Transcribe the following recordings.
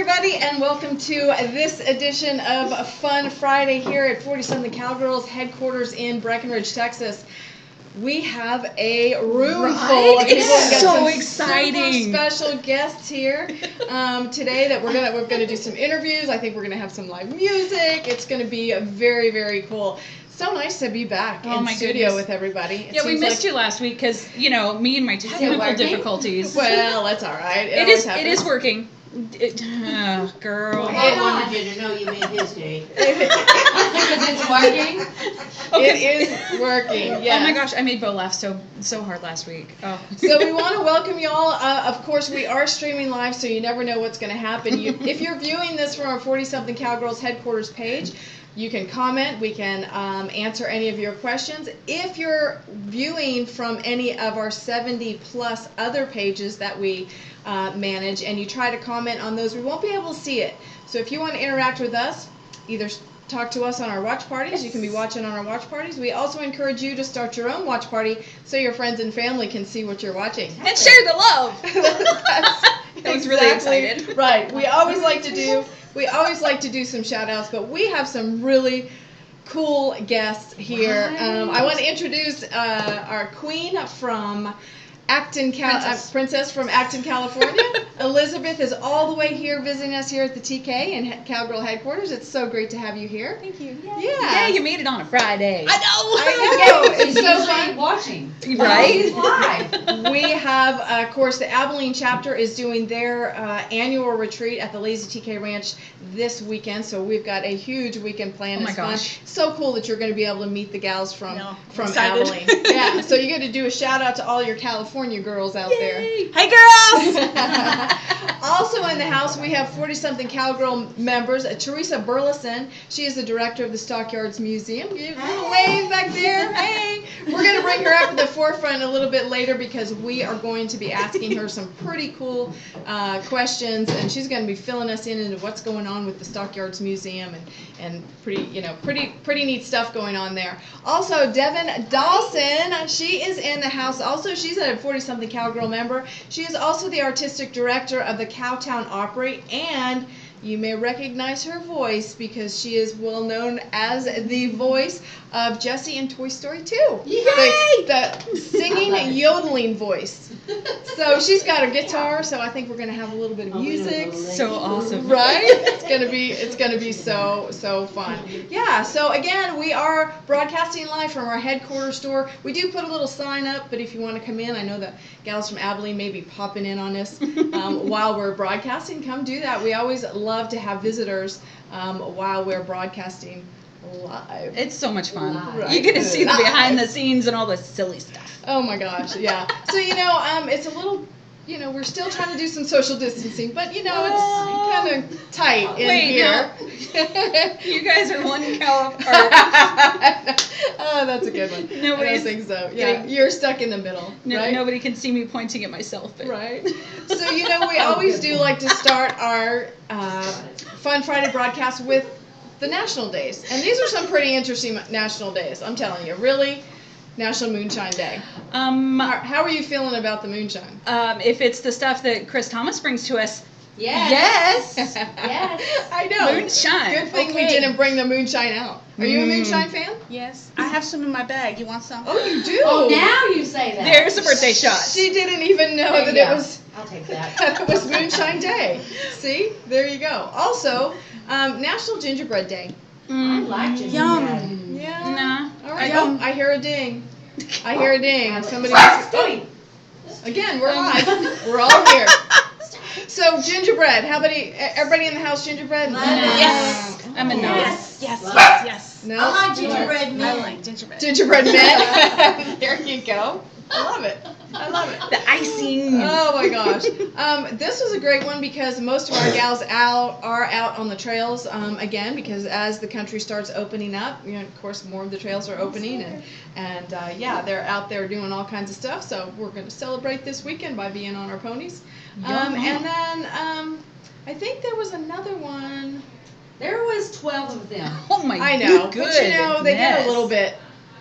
everybody, and welcome to this edition of Fun Friday here at 40-something Cowgirls headquarters in Breckenridge, Texas. We have a room full of people. It's so some exciting. Super special guests here today that we're gonna do some interviews. I think we're gonna have some live music. It's gonna be very, very cool. So nice to be back in studio with everybody. We missed you last week because, me and my technical difficulties. Well, that's all right. It is working. Girl. Well, I wanted you to know you made his day. Because it's working. Okay. It is working, yes. Oh my gosh, I made Bo laugh so hard last week. Oh. So we want to welcome you all. Of course, we are streaming live, so you never know what's going to happen. If you're viewing this from our 40-something Cowgirls headquarters page, you can comment. We can answer any of your questions. If you're viewing from any of our 70-plus other pages that we manage, and you try to comment on those, we won't be able to see it. So if you want to interact with us, either talk to us on our watch parties. You can be watching on our watch parties. We also encourage you to start your own watch party so your friends and family can see what you're watching. And share the love. I was really excited. Right. We always like to do some shout outs, but we have some really cool guests here. I want to introduce our queen from Acton, Princess from Acton, California. Elizabeth is all the way here visiting us here at the TK and Cowgirl headquarters. It's so great to have you here. Thank you. Yeah, you made it on a Friday. I know. It's so fun. Watching. Right? Live. We have, of course, the Abilene chapter is doing their annual retreat at the Lazy TK Ranch this weekend. So we've got a huge weekend planned. Oh my it's gosh. fun. So cool that you're going to be able to meet the gals from excited. Abilene. Yeah. So you get to do a shout out to all your California girls out there. Hey, girls! Also in the house, we have 40-something Cowgirl members. Teresa Burleson. She is the director of the Stockyards Museum. Give a little wave back there. Hey! We're going to bring her up to the forefront a little bit later because we are going to be asking her some pretty cool questions, and she's going to be filling us in into what's going on with the Stockyards Museum and pretty neat stuff going on there. Also, Devin Dawson. She is in the house. Also, she's a 40-something Cowgirl member. She is also the artistic director of the Cowtown Opry, and you may recognize her voice because she is well known as the voice of Jessie in Toy Story 2. Yay! The singing, yodeling voice. So she's got a guitar, so I think we're going to have a little bit of music. So awesome. Right? It's gonna be so fun. Yeah, so again, we are broadcasting live from our headquarters store. We do put a little sign up, but if you want to come in, I know the gals from Abilene may be popping in on us while we're broadcasting. Come do that. We always love to have visitors while we're broadcasting live. It's so much fun. Right. You get to see the behind the scenes and all the silly stuff. Oh my gosh, yeah. So it's a little, we're still trying to do some social distancing, but it's kind of tight in here. No. You guys are one cow apart. Oh, that's a good one. I don't think so. Yeah, you're stuck in the middle. Right? Nobody can see me pointing at myself. But. Right. So we always do like to start our Fun Friday broadcast with the national days, and these are some pretty interesting national days. I'm telling you, really. National Moonshine Day. How are you feeling about the moonshine? If it's the stuff that Chris Thomas brings to us, Yes. I know. Moonshine. Good thing we didn't bring the moonshine out. Are you a moonshine fan? Yes. I have some in my bag. You want some? Oh, you do? Oh, now you say that. There's a birthday shot. She didn't even know that it was. I'll take that. That it was Moonshine Day. See? There you go. Also, National Gingerbread Day. I like gingerbread. Yum. Yeah. Nah. All right. Oh, I hear a ding. Somebody wants to, again, we're live. We're all here. So gingerbread. Everybody in the house gingerbread? Yes. I'm a no. Yes. No. I like gingerbread men. I like gingerbread. Gingerbread men. There you go. I love it. The icing. Oh my gosh. This was a great one because most of our gals are out on the trails again because as the country starts opening up, of course more of the trails are opening and they're out there doing all kinds of stuff. So we're going to celebrate this weekend by being on our ponies. And then I think there was another one. There was 12 of them. Oh my I know, good. but they get a little bit.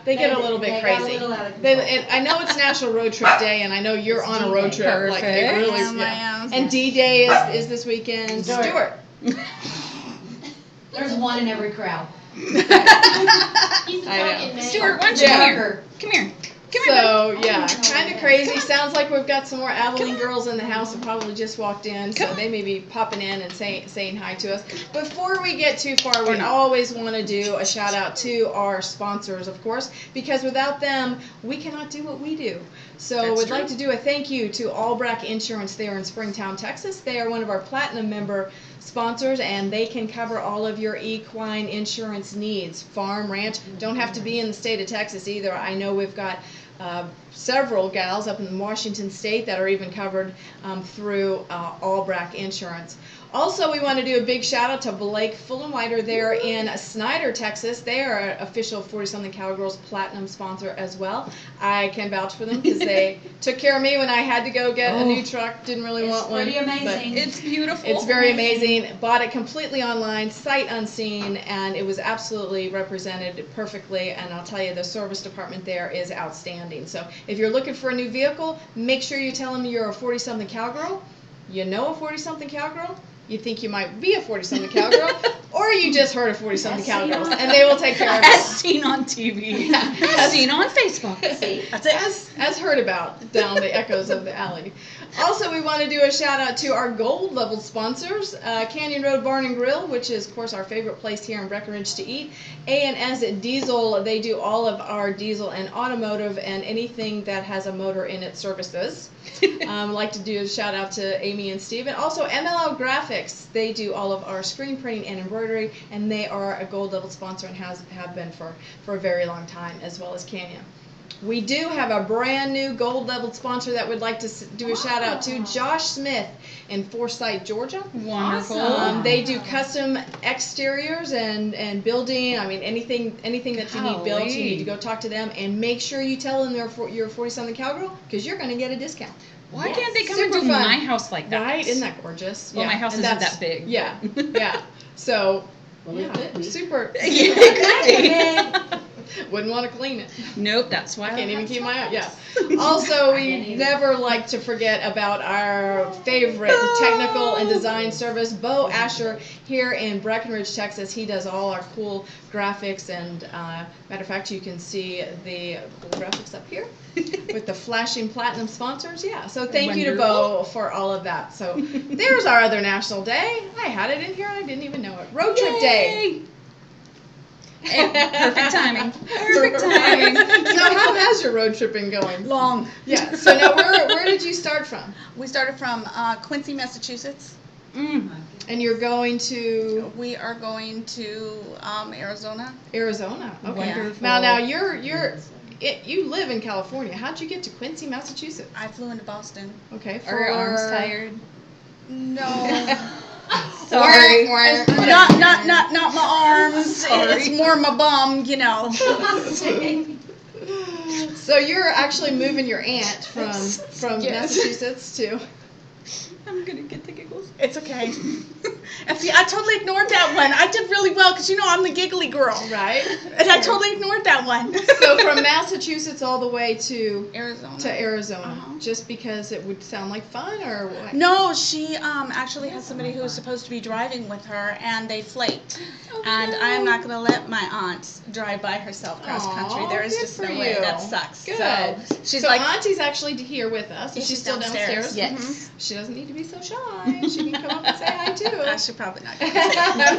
They get a little bit They crazy. got a little out of control. I know it's National Road Trip Day, and I know you're It's on a D-Day. road trip. Like they Perfect. really, I am. And D-Day is this weekend. Stuart. Stuart. There's one in every crowd. I know. Stuart, why don't you Yeah. come here? Come here. Come here. So yeah, kind of crazy. Sounds like we've got some more Abilene girls in the house who probably just walked in, so they may be popping in and saying hi to us. Before we get too far, we always want to do a shout out to our sponsors, of course, because without them, we cannot do what we do. So we'd like to do a thank you to Albrecht Insurance there in Springtown, Texas. They are one of our platinum member sponsors, and they can cover all of your equine insurance needs. Farm, ranch, don't have to be in the state of Texas either. I know we've got several gals up in Washington State that are even covered through Albrecht Insurance. Also, we want to do a big shout out to Blake Fullenwider there in Snyder, Texas. They are an official 40-something Cowgirls Platinum sponsor as well. I can vouch for them because they took care of me when I had to go get a new truck. Didn't really want one. It's pretty amazing. but It's beautiful. It's very amazing. Bought it completely online, sight unseen, and it was absolutely represented perfectly. And I'll tell you, the service department there is outstanding. So if you're looking for a new vehicle, make sure you tell them you're a 40-something Cowgirl. You know a 40-something Cowgirl. You think you might be a 40-something Cowgirl, or you just heard of 40-something Cowgirls, and they will take care of As it. seen on TV. As seen on Facebook. That's it. As heard about down the echoes of the alley. Also, we want to do a shout out to our gold level sponsors, Canyon Road Barn and Grill, which is, of course, our favorite place here in Breckenridge to eat. A&S Diesel, they do all of our diesel and automotive and anything that has a motor in it services. I'd like to do a shout out to Amy and Steve. And also MLL Graphics, they do all of our screen printing and embroidery, and they are a gold level sponsor and have been for a very long time, as well as Canyon. We do have a brand new gold level sponsor that we'd like to do a shout out to, Josh Smith in Forsyth, Georgia. Wonderful. They do custom exteriors and building. I mean, anything that you need built, you need to go talk to them and make sure you tell them you're a 40-something Cowgirl, because you're going to get a discount. Why can't they come Super into fun. my house like that? Right? Isn't that gorgeous? Well, yeah. my house And isn't that's- that big. Yeah, yeah. So, Well, it could be. super. Yeah. Wouldn't want to clean it. Nope, that's why I can't even keep my eye. Yeah. Also, we never like to forget about our favorite technical and design service, Bo Asher, here in Breckenridge, Texas. He does all our cool graphics, and matter of fact, you can see the cool graphics up here with the flashing platinum sponsors. Yeah. So thank you to Bo for all of that. So there's our other national day. I had it in here and I didn't even know it. Road trip day. Hey, perfect timing. Perfect timing. So how has your road trip been going? Long. Yeah. So now where did you start from? We started from Quincy, Massachusetts. And you're going to We are going to Arizona. Arizona. Okay. Wonderful. Now you live in California. How'd you get to Quincy, Massachusetts? I flew into Boston. Okay. Are your arms tired? No. Sorry. not my arms. Sorry. It's more my bum, you know. So you're actually moving your aunt from Yes. Massachusetts to. I'm gonna get the giggles. It's okay. And see, I totally ignored that one. I did really well because I'm the giggly girl. Right. And I totally ignored that one. So from Massachusetts all the way to Arizona. Arizona, just because it would sound like fun, or what? No, she actually has somebody who was supposed to be driving with her, and they flaked. And I am not going to let my aunt drive by herself cross country. Aw, There is good just for no way. you. That sucks. Good. So she's So like, Auntie's actually here with us. Yeah, She's still downstairs. Yes. She doesn't need to be so shy. She can come up and say hi too. I should probably not.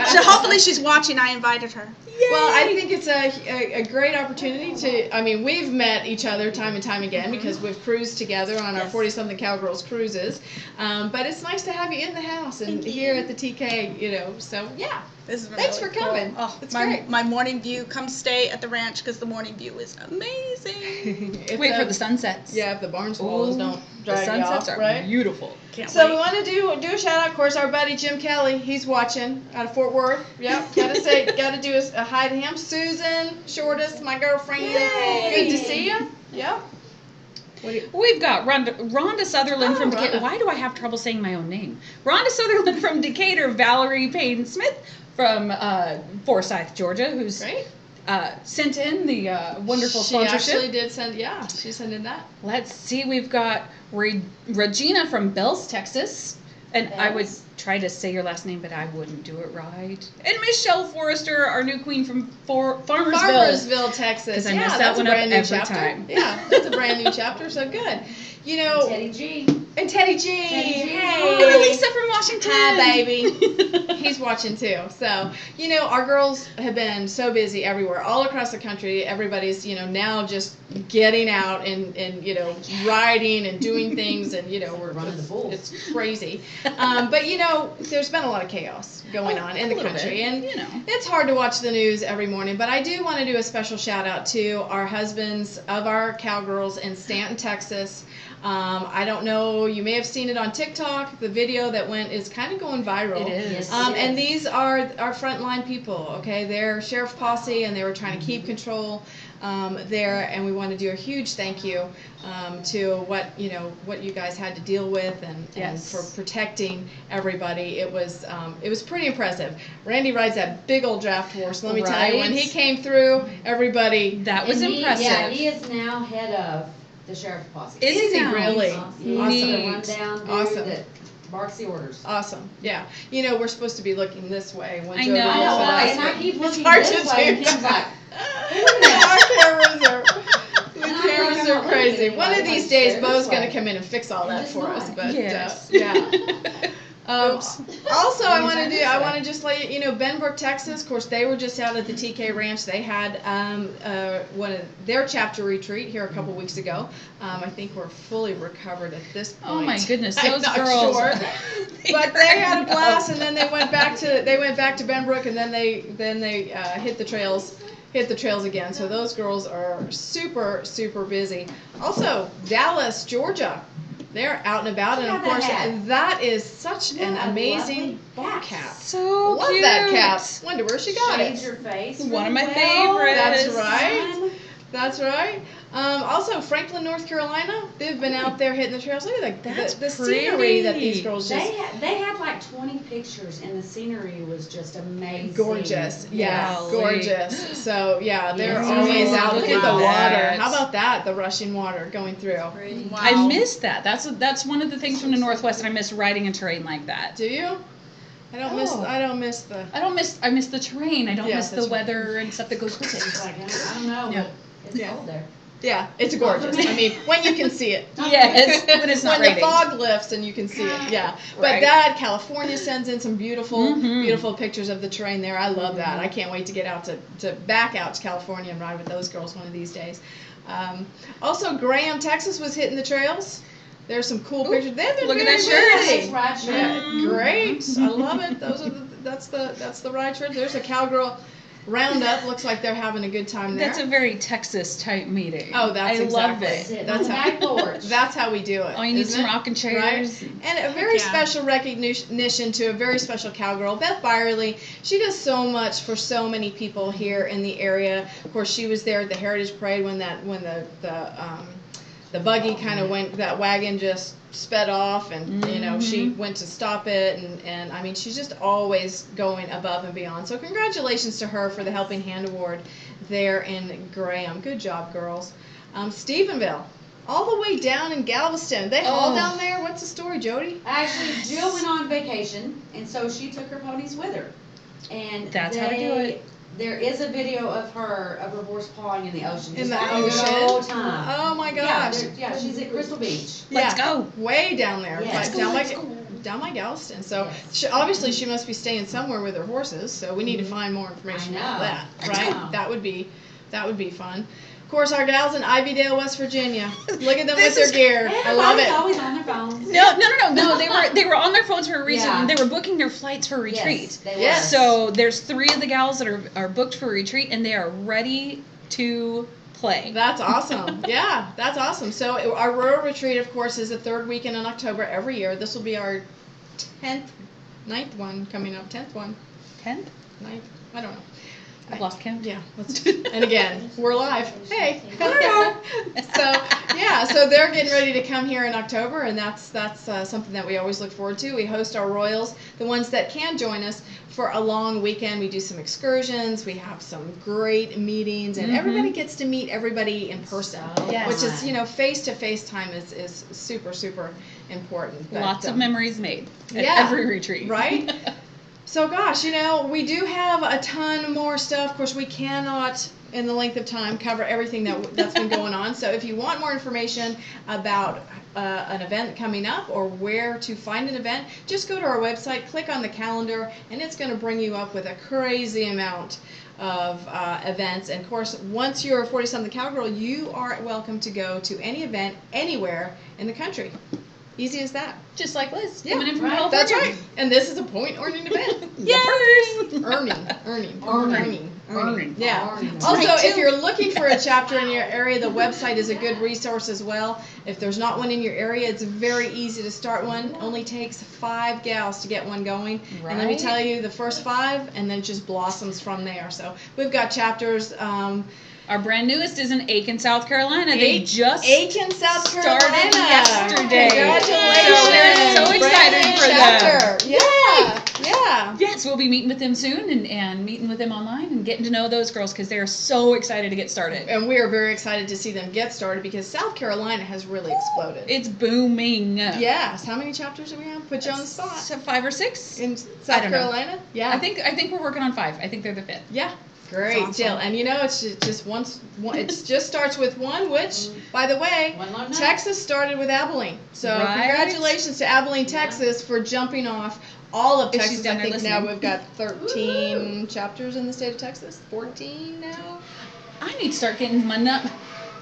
So hopefully she's watching. I invited her. Well, I think it's a great opportunity to, I mean, we've met each other time and time again because we've cruised together on our 40-something Cowgirls cruises. But it's nice to have you in the house and here at the TK, so yeah. This has been Thanks really for coming. Cool. Oh, It's my, great. my morning view. Come stay at the ranch because the morning view is amazing. Wait for the sunsets. Yeah, if the barn swallows Ooh, don't The drag you sunsets off, are right? beautiful. Can't So wait. we want to do a shout out, of course, our buddy Jim Kelly. He's watching out of Fort Worth. Yep, gotta do a hi to him. Susan Shortest, my girlfriend. Yay. Good to see you. Yep. We've got Rhonda Sutherland from Decatur. Rhonda. Why do I have trouble saying my own name? Rhonda Sutherland from Decatur, Valerie Payne Smith from Forsyth, Georgia, who's Great. sent in the wonderful She sponsorship. actually did send, she sent in that. Let's see, we've got Regina from Bells, Texas. And I would try to say your last name, but I wouldn't do it right. And Michelle Forrester, our new queen from Farmersville, Texas. Because I mess that one up every time. Yeah, that's a brand new chapter, so good. You know, Teddy G. And Teddy G. Hey. Oh, Lisa from Washington. Hi, baby. He's watching too. So, you know, our girls have been so busy everywhere, all across the country. Everybody's, you know, now just getting out and you know, riding and doing things, and, you know, we're Running the bulls. It's crazy. But, you know, there's been a lot of chaos going on in the country. Bit, and you know. it's hard to watch the news every morning, but I do want to do a special shout out to our husbands of our Cowgirls in Stanton, Texas. I don't know, you may have seen it on TikTok. The video that is kind of going viral. It is. And these are our frontline people, okay? They're sheriff posse, and they were trying to keep control there, and we want to do a huge thank you to what you guys had to deal with, and for protecting everybody. It was pretty impressive. Randy rides that big old draft horse. Let me tell you, when he came through, every that was impressive. Yeah, he is now head of the sheriff's posse. Is he really? He's Awesome. the rundown dude Awesome. that barks the orders. Awesome. Yeah. You know, we're supposed to be looking this way when I Jody know. looks I know, at us, and I but keep it's looking hard this to way, do. and he's like, Our cameras are the And I'm cameras like, are I'm not crazy. looking One of anybody, these like, days, stare Bo's this going to way. come in and fix all that Just for us. not. But Yes. yeah. Oops. Also, I want to Anytime do. this I way. want to just let you know, Benbrook, Texas. Of course, they were just out at the TK Ranch. They had one of their chapter retreat here a couple weeks ago. I think we're fully recovered at this point. Oh my goodness, I'm those not girls. sure. But they had a blast, and then they went back to Benbrook, and then they hit the trails again. So those girls are super, super busy. Also, Dallas, Georgia. They're out and about, and of course, that is such an amazing ball cap. So Love cute. that cap. Wonder where she got Shades it. your face. One of my really well. favorites. That's right. That's right. Also, Franklin, North Carolina. They've been out there hitting the trails. Look at the scenery that these girls just. They had like 20 pictures, and the scenery was just amazing. Gorgeous. Yeah, Golly. gorgeous. So, yeah, they're Yes. always out. Look Look at at the water. that. How about that? The rushing water going through. Wow. I missed that. That's one of the things from the Northwest. I miss riding a terrain like that. Do you? I don't miss the. I miss the terrain. I don't Yeah, miss the that's right. weather and stuff that goes with It's it. like, I don't know, Yeah. but it's Yeah. cold there. Yeah, it's gorgeous. I mean, when you can see it. Yes, when it's not when raining. the fog lifts and you can see it, yeah. But Right. California sends in some beautiful, Mhm. beautiful pictures of the terrain there. I love that. I can't wait to get out to back out to California and ride with those girls one of these days. Also, Graham, Texas was hitting the trails. There's some cool pictures. They've been look at very that shirt. busy. Nice ride shirt. Yeah, great. I love it. Those are that's the ride shirt. There's a Cowgirl roundup. Looks like they're having a good time there. That's a very Texas type meeting. Oh, that's I love exactly. it. Sit That's on the how- back porch. That's how we do it. Oh, you need isn't some it? rocking chairs. Right? And a very yeah. special recognition to a very special cowgirl, Beth Byerly. She does so much for so many people here in the area. Of course, she was there at the Heritage Parade when the buggy kind of went, that wagon just sped off, and you know, she went to stop it, and I mean, she's just always going above and beyond. So congratulations to her for the Helping Hand Award there in Graham. Good job, girls. Stephenville, all the way down in Galveston. They all down there. What's the story, Jody? Actually, Jill went on vacation, and so she took her ponies with her. And That's how to do it. There is a video of her horse pawing in the ocean. In Just the having a good ocean? old time. Oh my Yeah, gosh. yeah, she's at Crystal Beach. Let's Yeah, go. way down there. Yes. Like down by Galveston. So Yes. obviously she must be staying somewhere with her horses. So we need to find more information I about know. that, I right? know. That would be fun. Of course, our gals in Ivydale, West Virginia. Look at them This with their is- gear. I love Everybody's it. always on their phones. No. They were on their phones for a reason. Yeah. They were booking their flights for a retreat. Yes, they were. Yes. So there's 3 of the gals that are booked for a retreat, and they are ready to play. That's awesome. Yeah, that's awesome. So our rural retreat, of course, is the 3rd weekend in October every year. This will be our 9th one coming up. 10th one. 10th? 9th? I don't know. I've lost count. Yeah, and again, we're live. Hey, so they're getting ready to come here in October, and that's something that we always look forward to. We host our royals, the ones that can join us. for a long weekend. We do some excursions. We have some great meetings, and everybody gets to meet everybody in person, which is, face-to-face time is super, super important. But, lots of memories made at every retreat. Right? So gosh, we do have a ton more stuff. Of course, we cannot, in the length of time, cover everything that's been going on. So if you want more information about an event coming up or where to find an event, just go to our website, click on the calendar, and it's going to bring you up with a crazy amount of events. And of course, once you're a 40-something cowgirl, you are welcome to go to any event anywhere in the country. Easy as that. Just like Liz. Yeah, coming in from California. that's right. And this is a point-earning event. Yay! Earning. Yeah. Earning. Also, Right, if too. you're looking for a chapter in your area, the website is a good resource as well. If there's not one in your area, it's very easy to start one. Only takes 5 gals to get one going. And let me Right. tell you, the first 5, and then it just blossoms from there. So we've got chapters. Our brand newest is in Aiken, South Carolina. They just Aiken, South Carolina. started yesterday. Congratulations. So we're so Brand excited new for chapter. them. Yeah. Yes, we'll be meeting with them soon and meeting with them online and getting to know those girls because they're so excited to get started. And we are very excited to see them get started because South Carolina has really exploded. It's booming. Yes. How many chapters do we have? Put you on the spot. So 5 or 6? In I South don't know. Carolina? Yeah. I think we're working on 5. I think they're the 5th. Yeah. Great, That's awesome. Jill. And it's just one. It just starts with one. Which, by the way, One long night. Texas started with Abilene. So Right. congratulations to Abilene, Texas, for jumping off all of If Texas. she's down I there think now listening. we've got 13 chapters in the state of Texas. 14 now. I need to start getting my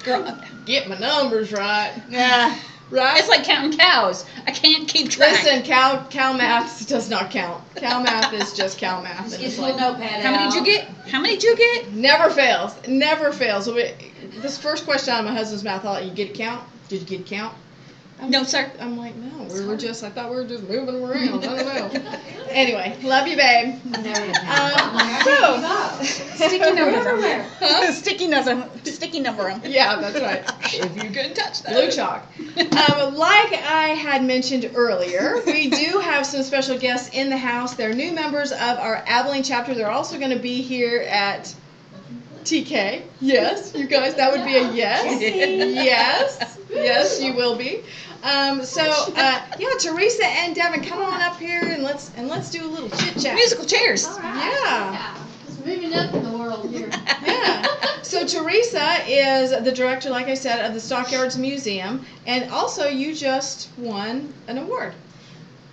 girl. Get my numbers right. Yeah. Right. It's like counting cows. I can't keep track. Listen, cow math does not count. Cow math is just cow math. Just And get it's a like, little notepad How many out. did you get? How many did you get? never fails. Never fails. This first question out of my husband's mouth, I thought, you get a count? Did you get a count? No, sir. I'm like, no, I thought we were just moving around. I don't know. Anyway, love you, babe. Sticky number. Huh? Sticky number 'em. Yeah, that's right. If you can touch that. Blue chalk. Like I had mentioned earlier, we do have some special guests in the house. They're new members of our Abilene chapter. They're also going to be here at TK. Yes, you guys, that would be a yes. Yes, you will be. Teresa and Devin, come on up here and let's do a little chit chat. Musical chairs. All right. Yeah. Just moving up in the world here. Yeah. So Teresa is the director, like I said, of the Stockyards Museum, and also you just won an award.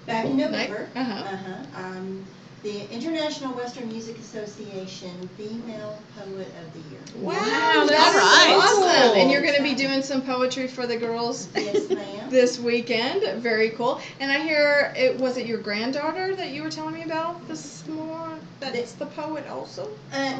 Back in November, Uh-huh. The International Western Music Association Female Poet of the Year. Wow, Wow, that's that's awesome. cool. And you're going to be doing some poetry for the girls Yes, ma'am. this weekend. Very cool. And I hear was it your granddaughter that you were telling me about this morning? That's the poet also?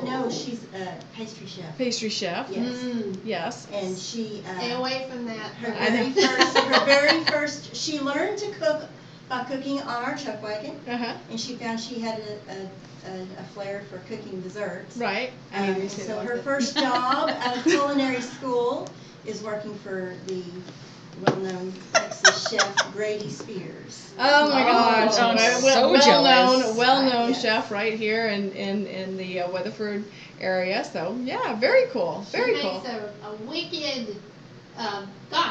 No, she's a pastry chef. Pastry chef. Yes. Yes. And she, Stay away from that. her very first, she learned to cook by cooking on our chuck wagon, Uh-huh. and she found she had a flair for cooking desserts. Right. So her first job out of culinary school is working for the well-known Texas chef Grady Spears. Oh my gosh! I'm so well-known jealous. Yes. chef right here in the Weatherford area. So yeah, very cool, very She cool. makes a wicked,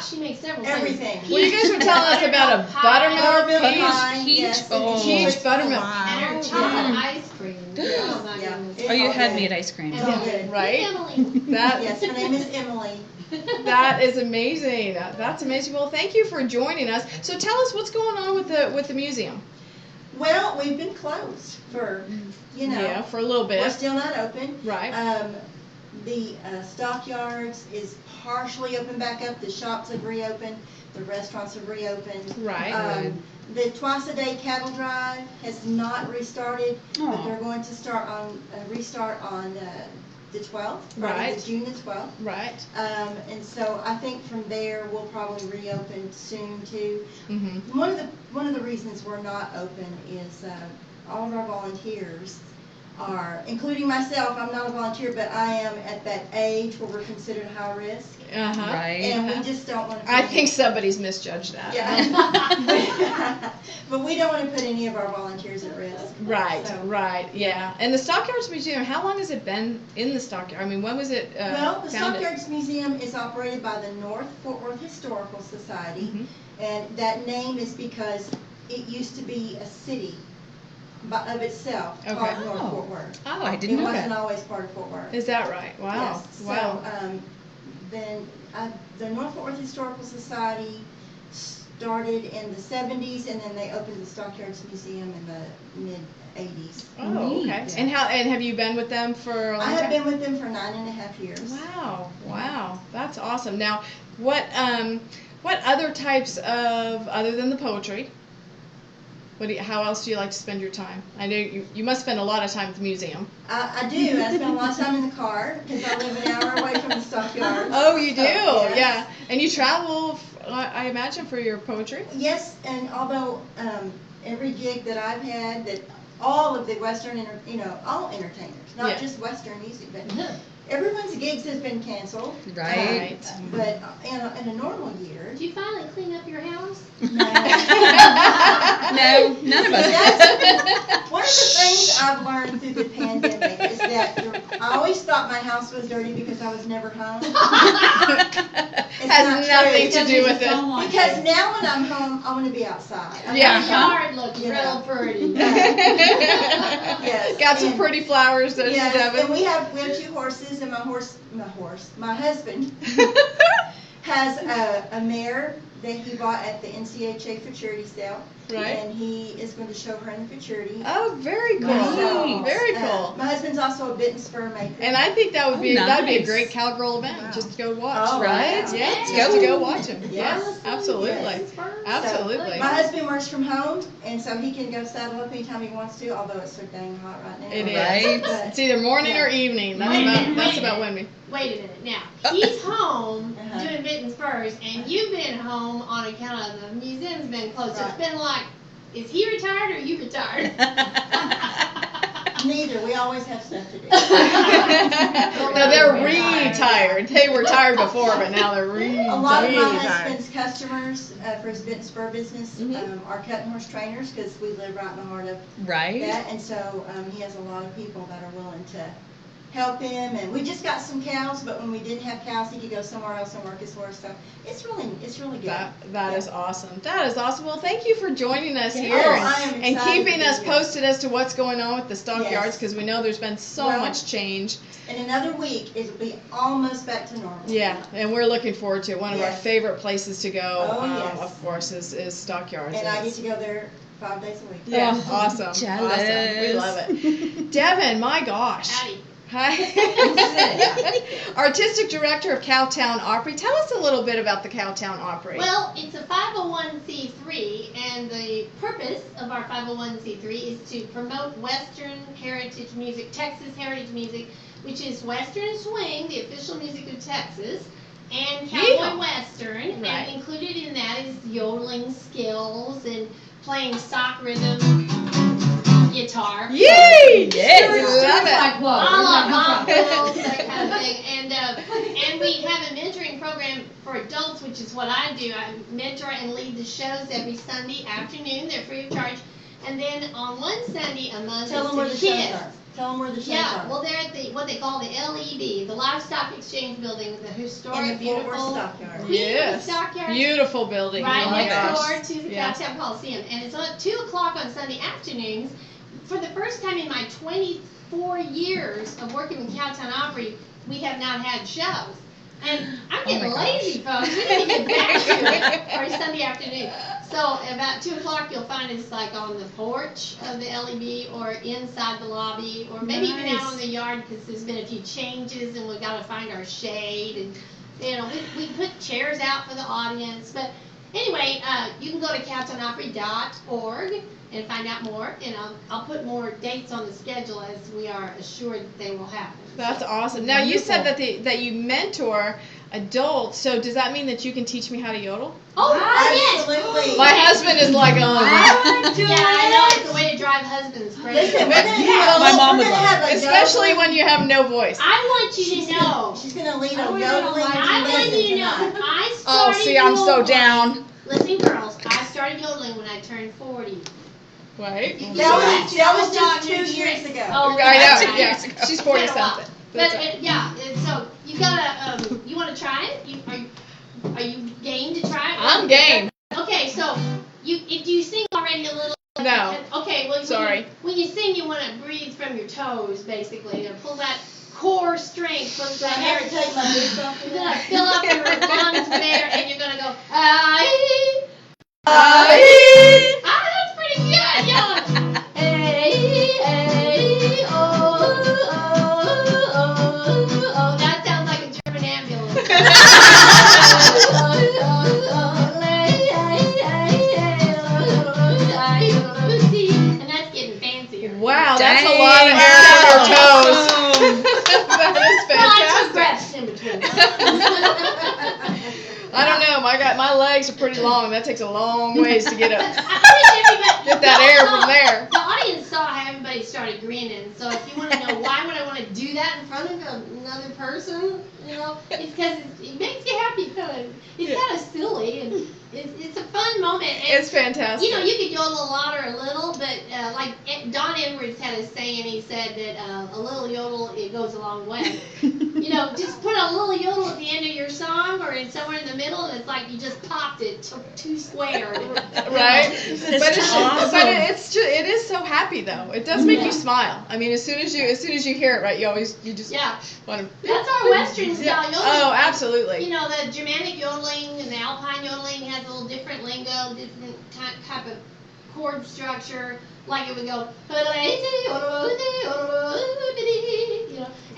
she makes several Everything. things. Well, you guys were telling us about a buttermilk Buttermilk peach, pie, peach- yes, oh. and peach buttermilk. Wow. And her chocolate ice cream. Oh my Yeah. goodness. It's Oh, you all had good. me at ice cream. It's all good. Right? Emily. That Yes, her name is Emily. that is amazing. That's amazing. Well, thank you for joining us. So tell us what's going on with the museum. Well, we've been closed for, Yeah, for a little we're bit. still not open. Right. The Stockyards is partially open back up. The shops have reopened. The restaurants have reopened. Right. The twice-a-day cattle drive has not restarted, but Aw. they're going to restart on the 12th, Right. Friday, June the 12th. Right. And so I think from there we'll probably reopen soon too. Mm-hmm. One of the reasons we're not open is all of our volunteers are, including myself, I'm not a volunteer, but I am at that age where we're considered high risk. Right. And we just don't want to. I think somebody's misjudged that. Yeah. But we don't want to put any of our volunteers at risk. Right, So. right, yeah. And the Stockyards Museum, how long has it been in the Stockyard? I mean, when was it Well, the founded? Stockyards Museum is operated by the North Fort Worth Historical Society, and that name is because it used to be a city of itself called North Fort Worth. Oh, I didn't know It wasn't that. always part of Fort Worth. Is that right? Wow. Yes. Wow. So, then the North Fort Worth Historical Society started in the 70s, and then they opened the Stockyards Museum in the mid-80s. Oh, okay. Neat. And have you been with them for a long I time? have been with them for 9.5 years. Wow, wow, that's awesome. Now, what other types of, other than the poetry, how else do you like to spend your time? I know you must spend a lot of time at the museum. I do. I spend a lot of time in the car because I live an hour away from the Stockyards. Oh, you do? Yes. Yeah. And you travel, I imagine, for your poetry? Yes, and although every gig that I've had, that all of the Western, all entertainers, not Yeah. just Western music, but everyone's gigs has been canceled. Right. But in a normal year, Did you finally clean up your house? no. No, none of us. One of the things I've learned through the pandemic is that I always thought my house was dirty because I was never home. It's not Has nothing true. to do with it. Because now when I'm home, I want to be outside. Yeah. Your yard looks Yeah. real pretty. Yes. Got some and- pretty flowers, doesn't Yes, Devin? and we have 2 horses, and my husband has a mare that he bought at the NCHA futurity sale. Right. And he is going to show her in the futurity. Oh, very cool. Nice. Very cool. My husband's also a bit and spur maker. And I think that would Oh, be that'd be a nice. great cowgirl event. Wow. Just to go watch, Oh, right? wow. Yeah, Yes. just to go watch him. Yes. Yes, absolutely, Yes. absolutely. My husband works from home, and so he can go saddle up anytime he wants to, although it's so dang hot right now. It is. Right. But- It's either morning or Yeah. evening. Wait a minute, That's wait a about minute. when we. Wait a minute. Now, he's home Uh-huh. doing mittens first, and you've been home on account of the museum's been closed. So it's Right. been like, is he retired or you retired? Neither. We always have stuff to do. No, they're retired. They were tired before, but now they're A lot of my retired. husband's customers for his bit and spur business Mhm. are cut and horse trainers because we live right in the heart of Right. that, and so he has a lot of people that are willing to help him. And we just got some cows, but when we didn't have cows, he could go somewhere else and work his horse. So it's really good. That is awesome. That is awesome. Well, thank you for joining us Yes, here I am and excited keeping to be us here. posted as to what's going on with the stockyards Yes. because we know there's been so Well, much change. In another week, it'll be almost back to normal. Yeah, and we're looking forward to it. One of our Yes. favorite places to go, Oh, yes. of course, is Stockyards. And I get it's- to go there 5 days a week. Yeah, Oh, awesome. jealous. Awesome. We love it. Devin, my gosh. Howdy. Hi. Artistic Director of Cowtown Opry. Tell us a little bit about the Cowtown Opry. Well, it's a 501c3, and the purpose of our 501c3 is to promote Western heritage music, Texas heritage music, which is Western swing, the official music of Texas, and cowboy Yeehaw. Western, Right. and included in that is yodeling skills and playing stock rhythm guitar. Yay! Yes. We love it. All of Bob Wills, that kind of thing. And we have a mentoring program for adults, which is what I do. I mentor and lead the shows every Sunday afternoon. They're free of charge. And then on one Sunday a month Tell them is where to the shows kids. are. Tell them where the shows Yeah, are. well, they're at what they call the LED, the Livestock Exchange Building, the historic, In the Fort Worth beautiful Stockyard. Queen Yes. Stockyard. Beautiful building. Right Oh my next gosh. door to the Yeah. Cowtown Coliseum. And it's at 2 o'clock on Sunday afternoons. For the first time in my 24 years of working with Cowtown Opry, we have not had shows. And I'm getting my lazy, folks. We need to get back to it for a Sunday afternoon. So about 2 o'clock, you'll find us like on the porch of the LEB or inside the lobby or maybe even out Nice. on the yard because there's been a few changes and we've got to find our shade. And, we put chairs out for the audience. But anyway, you can go to cowtownopry.org and find out more. And I'll put more dates on the schedule as we are assured that they will happen. That's awesome. Now you said that you mentor Adult. So does that mean that you can teach me how to yodel? Oh, yes. Absolutely. My husband is like, Yeah, I know it's the way to drive husbands crazy. Listen, we're gonna Yeah, my mom we're would gonna love have a especially yodeling- when you have no voice. I want you to know. She's gonna lead a I yodeling want you to know. lesson tonight. I Oh, started see, I'm so yodeling. down. Listen, girls, I started yodeling when I turned 40. Right? That was just 2 years ago. Oh, I that's know. right. Yeah. She's 40 It's been a while. something. But That's right. and so you gotta, you want to try it? Are you game to try it? I'm game. Okay, so do you sing already a little? No. Okay, well, Sorry. When you sing, you want to breathe from your toes, basically, to pull that core strength from the I have to air. take my boots off for You're gonna that. fill up your lungs there, and you're gonna go. That's pretty good, y'all. That sounds like a German ambulance. And that's getting fancier. Wow, that's a lot of air on your toes. That is Well, I took fantastic. breaths in between. I don't know. My legs are pretty long. That takes a long ways to get up. I wish everybody- Get that air from there. The audience saw how everybody started grinning. So if you want to know why would I want to do that in front of another person, it's because it makes you happy. It's kind of silly and it's a fun moment. And, It's fantastic. you could yodel a lot or a little, but like Don Edwards had a saying. He said that a little yodel, it goes a long way. Just put a little yodel at the end of your song or somewhere in the middle, and it's like you just popped it two squared. Right? But awesome. it is so happy though. It does make you smile. I mean, as soon as you hear it, right? You just Yeah. want to. That's our Western style yodeling. Oh, absolutely. The Germanic yodeling and the Alpine yodeling has a little different lingo, different type of chord structure. Like it would go,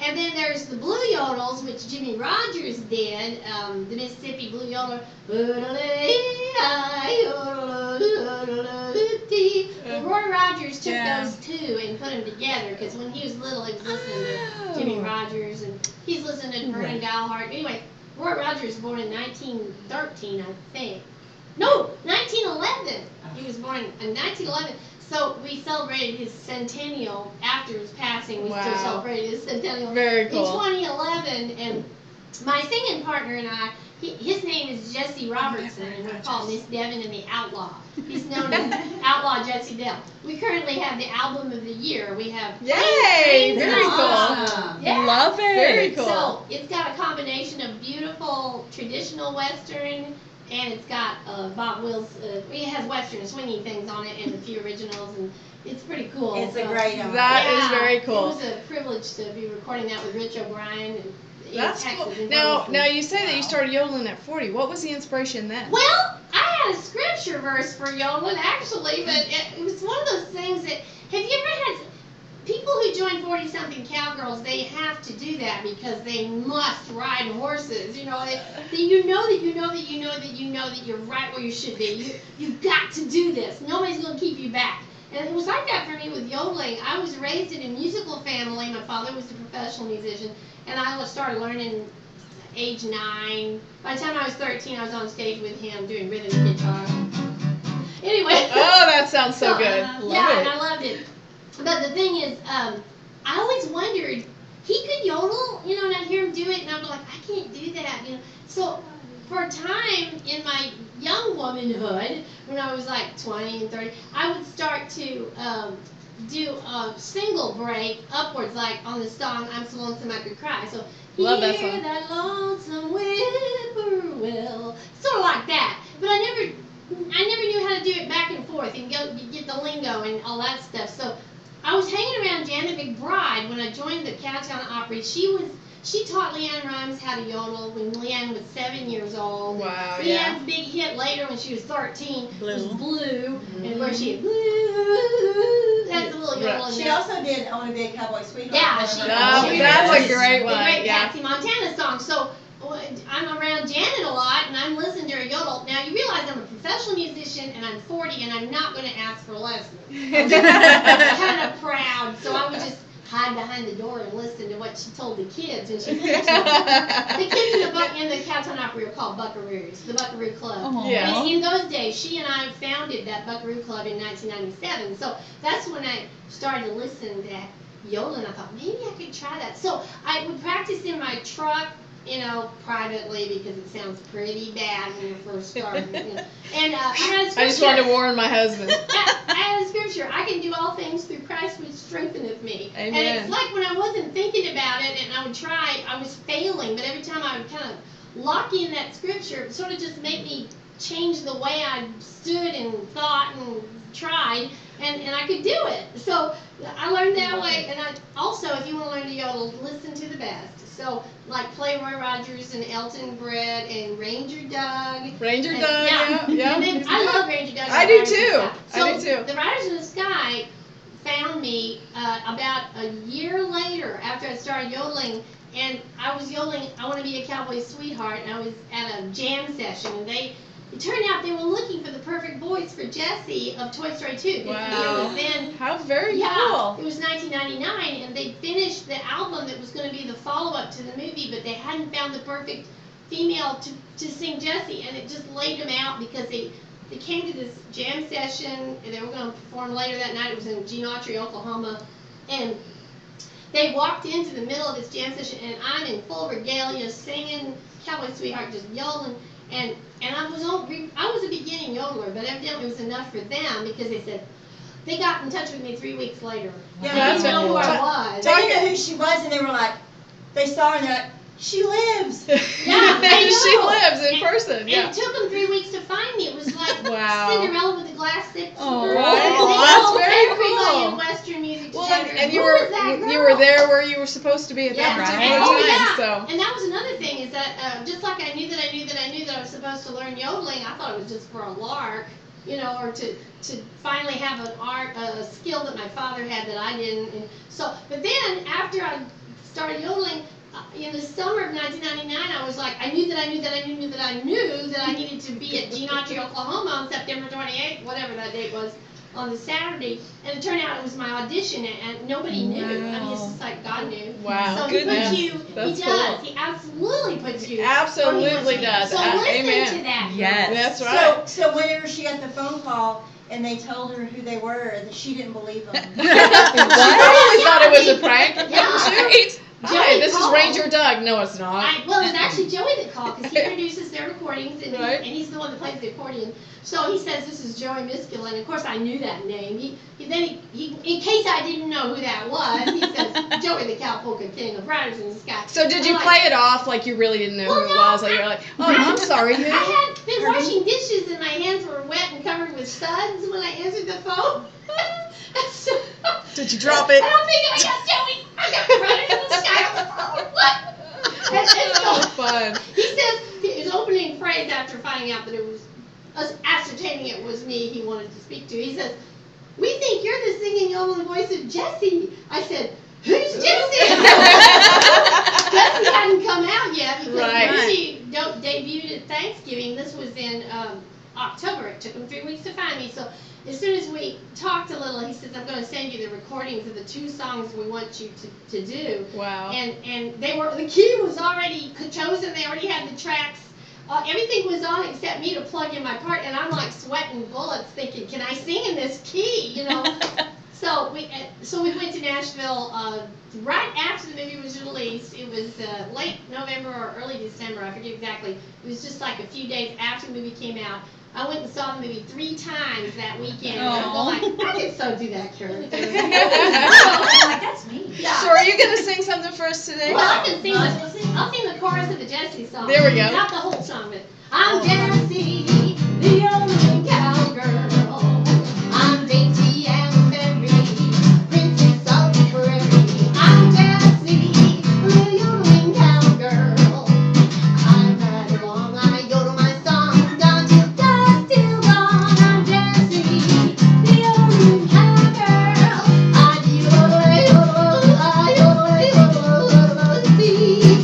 and then there's the blue yodels, which Jimmy Rogers did, the Mississippi blue yodeler. Well, Roy Rogers took those two and put them together because when he was little, he was listening to Jimmy Rogers and he's listening to Vernon Gallagher. Anyway, Roy Rogers was born in 1913, I think. No, 1911. He was born in 1911. So we celebrated his centennial after his passing. We still celebrated his centennial. Very cool. In 2011, and my singing partner and I, his name is Jesse Robertson, and we're called Miss Devon and the Outlaw. He's known as Outlaw Jesse Dell. We currently have the album of the year. We have Yay! Very cool. Awesome. Yeah. Love it. Very cool. So it's got a combination of beautiful traditional Western, and it's got Bob Wills. It has Western swingy things on it, and a few originals, and it's pretty cool. It's a great album. That is very cool. It was a privilege to be recording that with Rich O'Brien. And That's Texas cool. and Now Bozeman. you say that you started yodeling at 40. What was the inspiration then? Well, I had a scripture verse for yodeling actually, but it was one of those things that, have you ever had people who join 40-something Cowgirls, they have to do that because they must ride horses, you know that you're right where you should be. You've got to do this. Nobody's going to keep you back. And it was like that for me with yodeling. I was raised in a musical family. My father was a professional musician, and I started learning age 9. By the time I was 13, I was on stage with him doing rhythm guitar. Anyway. Oh, that sounds so good. And I loved it. But the thing is, I always wondered, he could yodel, and I'd hear him do it, and I'd be like, I can't do that, So for a time in my young womanhood, when I was like 20 and 30, I would start to do a single break upwards, like on the song "I'm So Lonesome I Could Cry." So Love that hear song. that lonesome whippoorwill, sort of like that. But I never knew how to do it back and forth and get the lingo and all that stuff. So I was hanging around Janet McBride when I joined the Cowtown Opry. She taught Leanne Rhymes how to yodel when Leanne was 7 years old. Wow, Leanne's yeah. big hit later when she was 13 was Blue. Blue, and where she that's a little yodel in She there. also did Own a Big Cowboy Sweetheart. Yeah, One of she- her Oh, favorites. that's a great The one. great Yeah. Patsy Montana song. So I'm around Janet a lot, and I'm listening to her yodel. Now you realize I'm a professional musician, and I'm 40, and I'm not going to ask for lessons. I'm kind of proud, so I would just hide behind the door and listen to what she told the kids when she finished. The kids in the Cowtown Opry are called Buckaroos, the Buckaroo Club. Aw. Yeah. And in those days, she and I founded that Buckaroo Club in 1997. So that's when I started to listen to yodeling. I thought maybe I could try that. So I would practice in my truck, privately, because it sounds pretty bad when you're first starting. And I had a scripture. I just wanted to warn my husband. I had a scripture. I can do all things through Christ which strengtheneth me. Amen. And it's like when I wasn't thinking about it and I would try, I was failing, but every time I would kind of lock in that scripture, it sort of just made me change the way I stood and thought and tried, and I could do it. So I learned that way. And I also, if you want to learn to yodel, listen to the best. So, like, play Roy Rogers and Elton Brett and Ranger Doug. Ranger And- Doug, yeah. And then, I love Ranger Doug. I and do Riders in the too. Sky. I do So, too. the Riders in the Sky found me about a year later after I started yodeling, and I was yodeling, I Want to Be a Cowboy Sweetheart, and I was at a jam session, and it turned out they were looking for the perfect voice for Jessie of Toy Story 2. Wow. It was then How very yeah, cool. it was 1999, and they finished the album that was going to be the follow-up to the movie, but they hadn't found the perfect female to sing Jessie, and it just laid them out because they came to this jam session, and they were going to perform later that night. It was in Gene Autry, Oklahoma, and they walked into the middle of this jam session, and I'm in full regalia singing Cowboy Sweetheart, just yelling. And I was a beginning yodeler, but evidently it was enough for them because they said they got in touch with me 3 weeks later. Yeah, They that's didn't know who I cool. was. They didn't know who she was, and they were like, they saw her and they're like, she lives. Yeah, I She know. lives in And- person. And Yeah. it took them 3 weeks to find me. It was like Wow. Cinderella with the glass slipper. Oh, that's very Everybody cool. in Western music. Well, together. and you Who were was that girl? you were there where you were supposed to be at that Yeah, particular right. Oh, time. yeah. So And that was another thing is that just like I knew that I was supposed to learn yodeling, I thought it was just for a lark, or to finally have a skill that my father had that I didn't. And so, but then after I started yodeling. In the summer of 1999, I was like, I knew that I needed to be at Gene Autry, Oklahoma on September 28th, whatever that date was, on the Saturday. And it turned out it was my audition, and nobody knew. I mean, it's just like God knew. wow. So Goodness. he puts you, That's he does. cool. He absolutely puts you. Absolutely where he wants you. does. So listen Amen. to that. Yes. That's right. So whenever she got the phone call and they told her who they were, that she didn't believe them. She probably thought it was a prank. Yeah. Right? Hi, Joey this is called. Ranger Doug. No, it's not. Well, it was actually Joey that called because he produces their recordings and, Right. and he's the one that plays the accordion. So he says this is Joey Miskell, and of course I knew that name. He in case I didn't know who that was, he says Joey the Cowpolka King of Riders in the Sky. So did I'm you like, play it off like you really didn't know Well, who it no, was? Like you were like, oh, I'm sorry, who? I had been washing dishes and my hands were wet and covered with suds when I answered the phone. So, Did you drop it? and I'm thinking, I got Joey, I got Riders in the Sky on the phone. What? And So so, fun. he says his opening phrase after finding out that it was us ascertaining it was me he wanted to speak to. He says, "We think you're the singing yodeling voice of Jessie." I said, "Who's Jessie?" Jessie hadn't come out yet because Right. the movie debuted at Thanksgiving. This was in October. It took him 3 weeks to find me. So as soon as we talked a little, he says, "I'm going to send you the recordings of the 2 songs we want you to do." Wow. And the key was already chosen. They already had the tracks. Everything was on except me to plug in my part, and I'm like sweating bullets, thinking, "Can I sing in this key?" So we went to Nashville right after the movie was released. It was late November or early December. I forget exactly. It was just like a few days after the movie came out. I went and saw the movie 3 times that weekend. And I'm going like, I could so do that character. I'm like, that's me. Yeah. So are you going to sing something for us today? Well, I can sing. I'll sing the chorus of the Jessie song. There we go. Not the whole song, but I'm Jessie, the yodeling cowgirl. I'm dainty and very, princess of the prairie. I'm Jessie, the yodeling cowgirl. I'm right along, I yodel my song down till dusk till dawn. I'm Jessie, the yodeling cowgirl. I yodel, I yodel, see.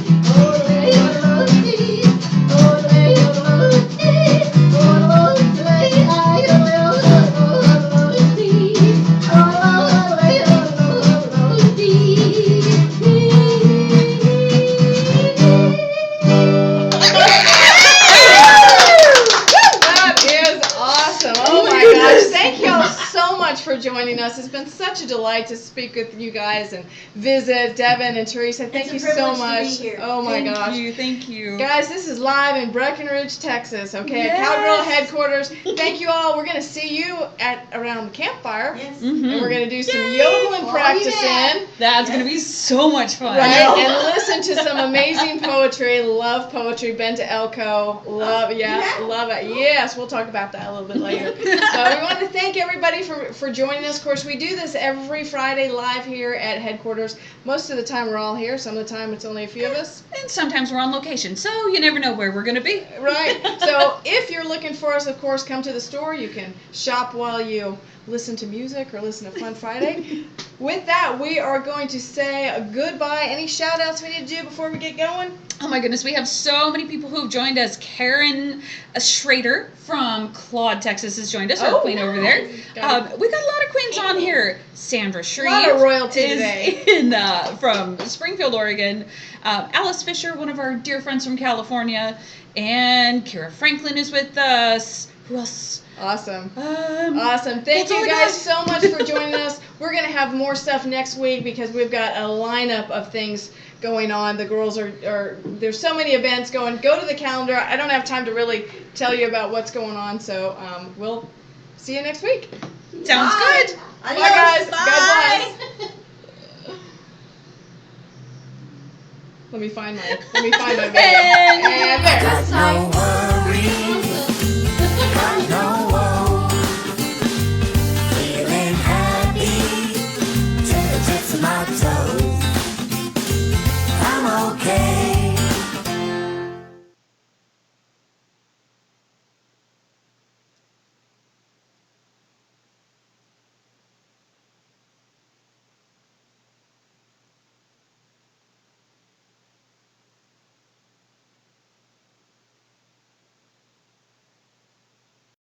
joining us. It's been such a delight to speak with you guys and visit. Devin and Teresa, thank you It's a so privilege to much. be here. Oh my gosh. Thank you. Guys, this is live in Breckenridge, Texas, okay? Yes. At Cowgirl headquarters. Thank you all. We're going to see you at around the campfire. Yes. And we're going to do some Yay. yodeling Oh, practicing. yeah. That's going to be so much fun. Right, and listen to some amazing poetry. Love poetry. Been to Elko. Love, love it. Yes, we'll talk about that a little bit later. So we want to thank everybody for joining us. Of course, we do this every Friday live here at headquarters. Most of the time we're all here. Some of the time it's only a few of us. And sometimes we're on location, so you never know where we're going to be. Right. So if you're looking for us, of course, come to the store. You can shop while you listen to music or listen to Fun Friday. With that, we are going to say goodbye. Any shout outs we need to do before we get going? Oh my goodness, we have so many people who have joined us. Karen Schrader from Claude, Texas has joined us, our queen over there. We got a lot of queens on here. Sandra Shreve. A lot of royalty is today. from Springfield, Oregon. Alice Fisher, one of our dear friends from California. And Kira Franklin is with us. Who else? Awesome. Awesome. Thank you guys so much for joining us. We're going to have more stuff next week because we've got a lineup of things going on. The girls are there's so many events going. Go to the calendar. I don't have time to really tell you about what's going on, so we'll see you next week. Sounds good. Bye, guys. God bless. Let me find my baby. And there. Got no worries.